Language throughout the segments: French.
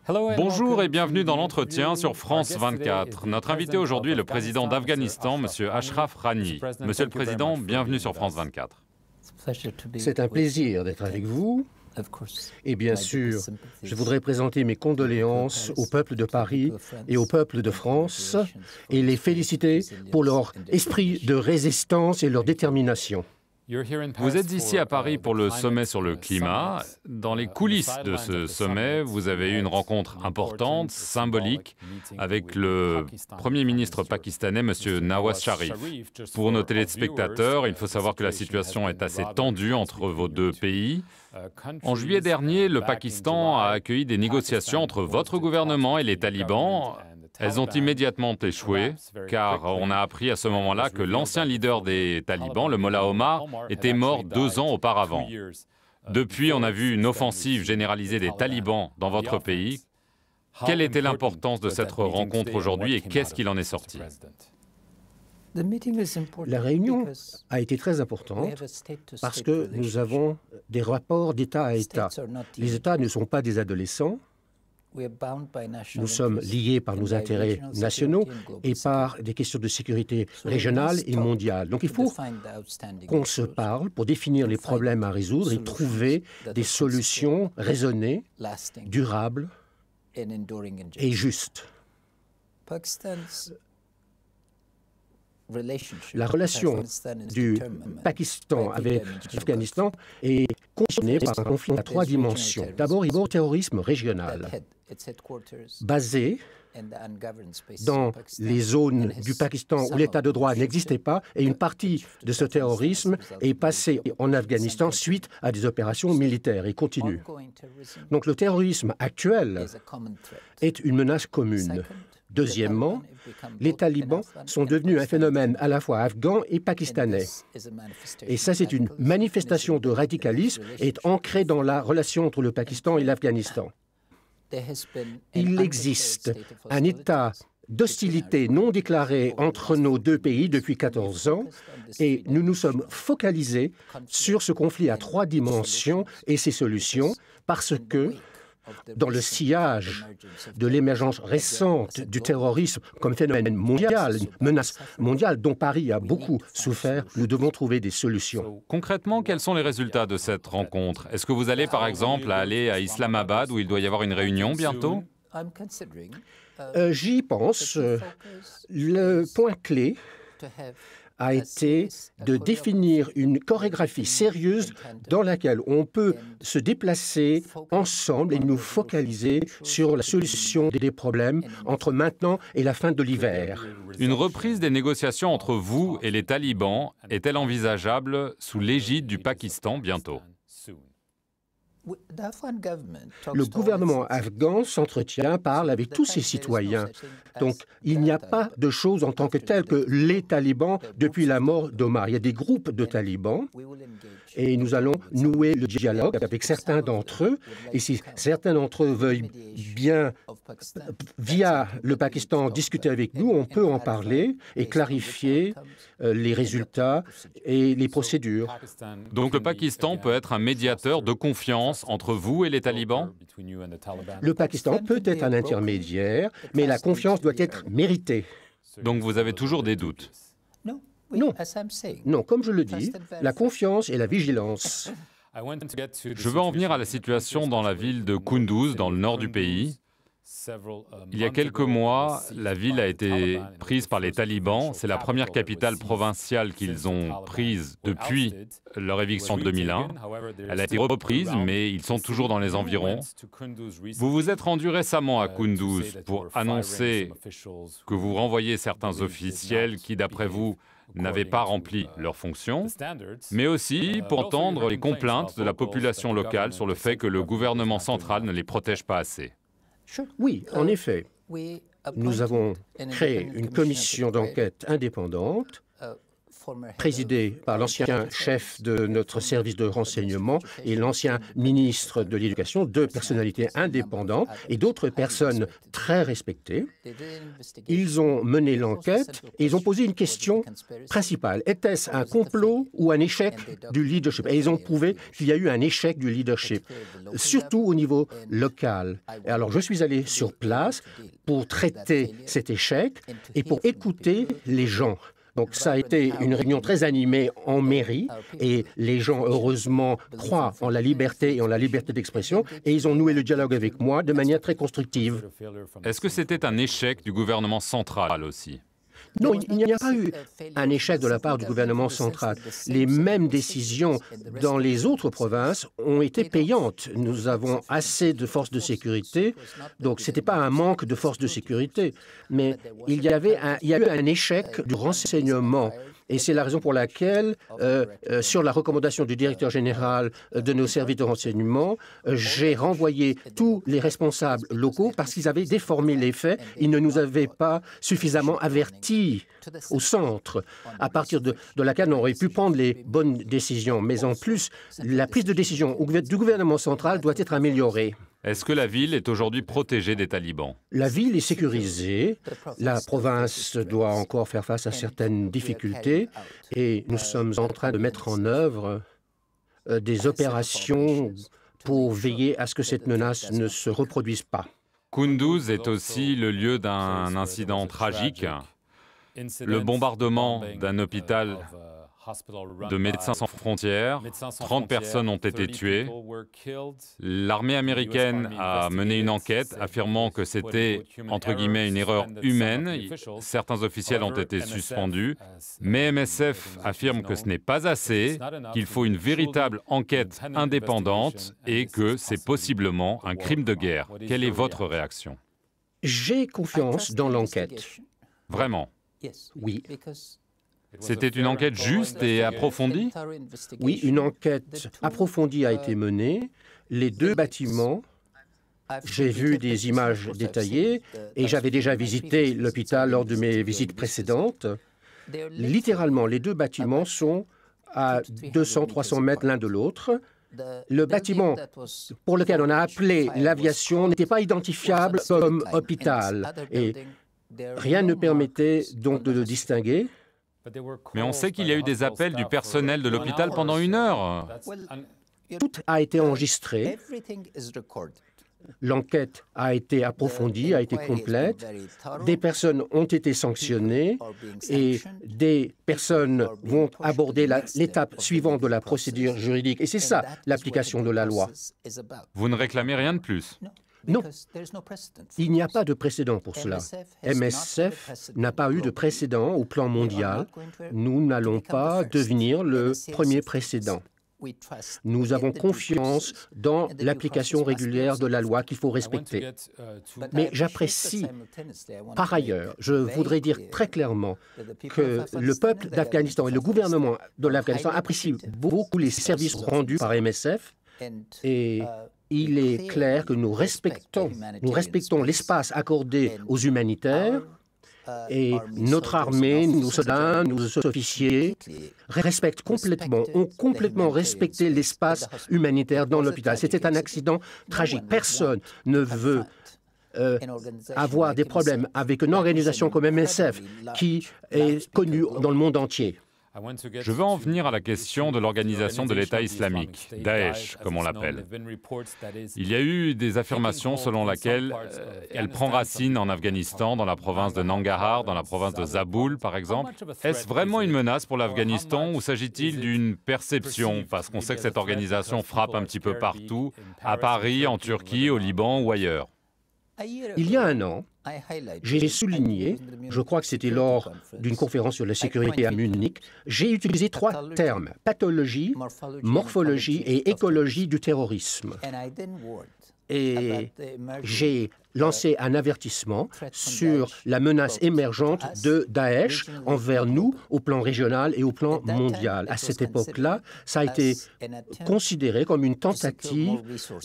Bonjour et bienvenue dans l'entretien sur France 24. Notre invité aujourd'hui est le président d'Afghanistan, M. Ashraf Ghani. Monsieur le Président, bienvenue sur France 24. C'est un plaisir d'être avec vous. Et bien sûr, je voudrais présenter mes condoléances au peuple de Paris et au peuple de France et les féliciter pour leur esprit de résistance et leur détermination. Vous êtes ici à Paris pour le sommet sur le climat. Dans les coulisses de ce sommet, vous avez eu une rencontre importante, symbolique, avec le Premier ministre pakistanais, M. Nawaz Sharif. Pour nos téléspectateurs, il faut savoir que la situation est assez tendue entre vos deux pays. En juillet dernier, le Pakistan a accueilli des négociations entre votre gouvernement et les talibans. Elles ont immédiatement échoué, car on a appris à ce moment-là que l'ancien leader des talibans, le Mollah Omar, était mort 2 ans auparavant. Depuis, on a vu une offensive généralisée des talibans dans votre pays. Quelle était l'importance de cette rencontre aujourd'hui et qu'est-ce qu'il en est sorti? La réunion a été très importante parce que nous avons des rapports d'État à État. Les États ne sont pas des adolescents. Nous sommes liés par nos intérêts nationaux et par des questions de sécurité régionale et mondiale. Donc il faut qu'on se parle pour définir les problèmes à résoudre et trouver des solutions raisonnées, durables et justes. La relation du Pakistan avec l'Afghanistan est conditionnée par un conflit à 3 dimensions. D'abord, il y a le terrorisme régional, basé dans les zones du Pakistan où l'état de droit n'existait pas, et une partie de ce terrorisme est passée en Afghanistan suite à des opérations militaires et continue. Donc le terrorisme actuel est une menace commune. Deuxièmement, les talibans sont devenus un phénomène à la fois afghan et pakistanais. Et ça, c'est une manifestation de radicalisme et est ancrée dans la relation entre le Pakistan et l'Afghanistan. Il existe un état d'hostilité non déclarée entre nos deux pays depuis 14 ans et nous nous sommes focalisés sur ce conflit à 3 dimensions et ses solutions parce que dans le sillage de l'émergence récente du terrorisme comme phénomène mondial, une menace mondiale dont Paris a beaucoup souffert, nous devons trouver des solutions. Concrètement, quels sont les résultats de cette rencontre? Est-ce que vous allez par exemple aller à Islamabad où il doit y avoir une réunion bientôt? J'y pense. Le point clé a été de définir une chorégraphie sérieuse dans laquelle on peut se déplacer ensemble et nous focaliser sur la solution des problèmes entre maintenant et la fin de l'hiver. Une reprise des négociations entre vous et les talibans est-elle envisageable sous l'égide du Pakistan bientôt? Le gouvernement afghan s'entretient, parle avec tous ses citoyens. Donc, il n'y a pas de chose en tant que telle que les talibans depuis la mort d'Omar. Il y a des groupes de talibans et nous allons nouer le dialogue avec certains d'entre eux. Et si certains d'entre eux veulent bien, via le Pakistan, discuter avec nous, on peut en parler et clarifier les résultats et les procédures. Donc le Pakistan peut être un médiateur de confiance entre vous et les talibans? Le Pakistan peut être un intermédiaire, mais la confiance doit être méritée. Donc vous avez toujours des doutes? Non, comme je le dis, la confiance et la vigilance. Je veux en venir à la situation dans la ville de Kunduz, dans le nord du pays. Il y a quelques mois, la ville a été prise par les talibans. C'est la première capitale provinciale qu'ils ont prise depuis leur éviction de 2001. Elle a été reprise, mais ils sont toujours dans les environs. Vous vous êtes rendu récemment à Kunduz pour annoncer que vous renvoyez certains officiels qui, d'après vous, n'avaient pas rempli leurs fonctions, mais aussi pour entendre les complaintes de la population locale sur le fait que le gouvernement central ne les protège pas assez. Oui, en effet. Nous avons créé une commission d'enquête indépendante présidé par l'ancien chef de notre service de renseignement et l'ancien ministre de l'Éducation, deux personnalités indépendantes et d'autres personnes très respectées. Ils ont mené l'enquête et ils ont posé une question principale. Était-ce un complot ou un échec du leadership? Et ils ont prouvé qu'il y a eu un échec du leadership, surtout au niveau local. Et alors, je suis allé sur place pour traiter cet échec et pour écouter les gens. Donc ça a été une réunion très animée en mairie et les gens, heureusement, croient en la liberté et en la liberté d'expression et ils ont noué le dialogue avec moi de manière très constructive. Est-ce que c'était un échec du gouvernement central aussi? Non, il n'y a pas eu un échec de la part du gouvernement central. Les mêmes décisions dans les autres provinces ont été payantes. Nous avons assez de forces de sécurité, donc ce n'était pas un manque de forces de sécurité, mais il y a eu un échec du renseignement. Et c'est la raison pour laquelle, sur la recommandation du directeur général de nos services de renseignement, j'ai renvoyé tous les responsables locaux parce qu'ils avaient déformé les faits. Ils ne nous avaient pas suffisamment avertis au centre, à partir de laquelle on aurait pu prendre les bonnes décisions. Mais en plus, la prise de décision du gouvernement central doit être améliorée. Est-ce que la ville est aujourd'hui protégée des talibans? La ville est sécurisée. La province doit encore faire face à certaines difficultés et nous sommes en train de mettre en œuvre des opérations pour veiller à ce que cette menace ne se reproduise pas. Kunduz est aussi le lieu d'un incident tragique, le bombardement d'un hôpital de Médecins sans frontières. 30 personnes ont été tuées. L'armée américaine a mené une enquête affirmant que c'était, entre guillemets, une erreur humaine. Certains officiels ont été suspendus, mais MSF affirme que ce n'est pas assez, qu'il faut une véritable enquête indépendante et que c'est possiblement un crime de guerre. Quelle est votre réaction? J'ai confiance dans l'enquête. Vraiment? Oui. C'était une enquête juste et approfondie? Oui, une enquête approfondie a été menée. Les deux bâtiments, j'ai vu des images détaillées et j'avais déjà visité l'hôpital lors de mes visites précédentes. Littéralement, les deux bâtiments sont à 200-300 mètres l'un de l'autre. Le bâtiment pour lequel on a appelé l'aviation n'était pas identifiable comme hôpital et rien ne permettait donc de le distinguer. Mais on sait qu'il y a eu des appels du personnel de l'hôpital pendant 1 heure. Tout a été enregistré. L'enquête a été approfondie, a été complète. Des personnes ont été sanctionnées et des personnes vont aborder l'étape suivante de la procédure juridique. Et c'est ça, l'application de la loi. Vous ne réclamez rien de plus? Non, il n'y a pas de précédent pour cela. MSF n'a pas eu de précédent au plan mondial. Nous n'allons pas devenir le premier précédent. Nous avons confiance dans l'application régulière de la loi qu'il faut respecter. Mais j'apprécie, par ailleurs, je voudrais dire très clairement que le peuple d'Afghanistan et le gouvernement de l'Afghanistan apprécient beaucoup les services rendus par MSF et il est clair que nous respectons l'espace accordé aux humanitaires et notre armée, nos soldats, nos officiers ont complètement respecté l'espace humanitaire dans l'hôpital. C'était un accident tragique. Personne ne veut avoir des problèmes avec une organisation comme MSF qui est connue dans le monde entier. Je veux en venir à la question de l'organisation de l'État islamique, Daesh, comme on l'appelle. Il y a eu des affirmations selon lesquelles elle prend racine en Afghanistan, dans la province de Nangarhar, dans la province de Zaboul, par exemple. Est-ce vraiment une menace pour l'Afghanistan ou s'agit-il d'une perception? Parce qu'on sait que cette organisation frappe un petit peu partout, à Paris, en Turquie, au Liban ou ailleurs. Il y a 1 an, j'ai souligné, je crois que c'était lors d'une conférence sur la sécurité à Munich, j'ai utilisé 3 termes, pathologie, morphologie et écologie du terrorisme. Et j'ai lancé un avertissement sur la menace émergente de Daesh envers nous au plan régional et au plan mondial. À cette époque-là, ça a été considéré comme une tentative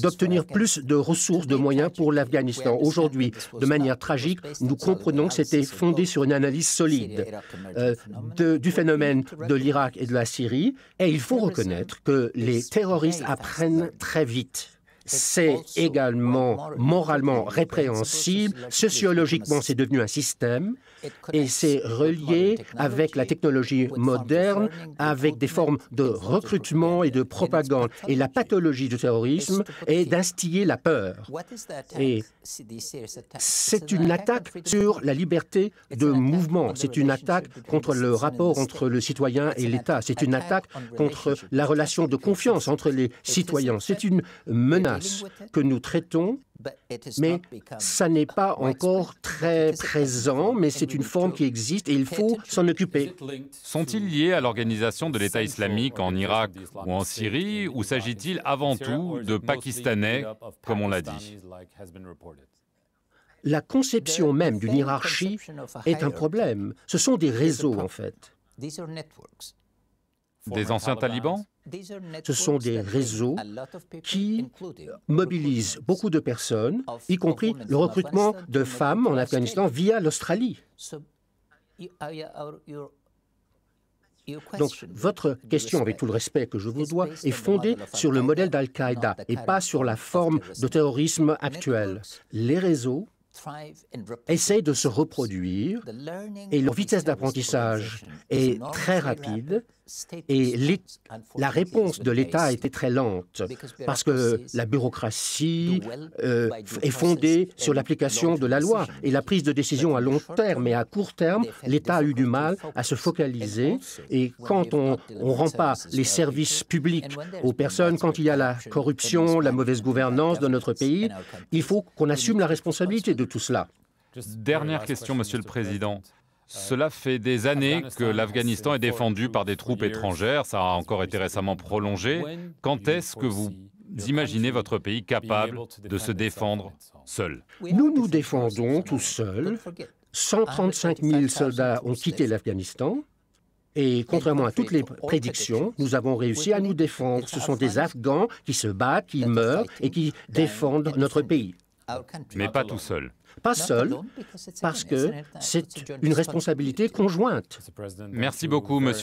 d'obtenir plus de ressources, de moyens pour l'Afghanistan. Aujourd'hui, de manière tragique, nous comprenons que c'était fondé sur une analyse solide du phénomène de l'Irak et de la Syrie. Et il faut reconnaître que les terroristes apprennent très vite. C'est également moralement répréhensible, sociologiquement c'est devenu un système et c'est relié avec la technologie moderne, avec des formes de recrutement et de propagande. Et la pathologie du terrorisme est d'instiller la peur. Et c'est une attaque sur la liberté de mouvement, c'est une attaque contre le rapport entre le citoyen et l'État, c'est une attaque contre la relation de confiance entre les citoyens, c'est une menace que nous traitons, mais ça n'est pas encore très présent, mais c'est une forme qui existe et il faut s'en occuper. Sont-ils liés à l'organisation de l'État islamique en Irak ou en Syrie, ou s'agit-il avant tout de Pakistanais, comme on l'a dit? La conception même d'une hiérarchie est un problème. Ce sont des réseaux, en fait. Des anciens talibans? Ce sont des réseaux qui mobilisent beaucoup de personnes, y compris le recrutement de femmes en Afghanistan via l'Australie. Donc, votre question, avec tout le respect que je vous dois, est fondée sur le modèle d'Al-Qaïda et pas sur la forme de terrorisme actuelle. Les réseaux essayent de se reproduire et leur vitesse d'apprentissage est très rapide et la réponse de l'État a été très lente parce que la bureaucratie est fondée sur l'application de la loi et la prise de décision à long terme. Et à court terme, l'État a eu du mal à se focaliser et quand on ne rend pas les services publics aux personnes, quand il y a la corruption, la mauvaise gouvernance de notre pays, il faut qu'on assume la responsabilité de tout cela. Dernière question, Monsieur le Président. Cela fait des années que l'Afghanistan est défendu par des troupes étrangères, ça a encore été récemment prolongé. Quand est-ce que vous imaginez votre pays capable de se défendre seul? Nous nous défendons tout seuls. 135 000 soldats ont quitté l'Afghanistan. Et contrairement à toutes les prédictions, nous avons réussi à nous défendre. Ce sont des Afghans qui se battent, qui meurent et qui défendent notre pays. Mais pas tout seul. Pas seul, parce que c'est une responsabilité conjointe. Merci beaucoup, Monsieur.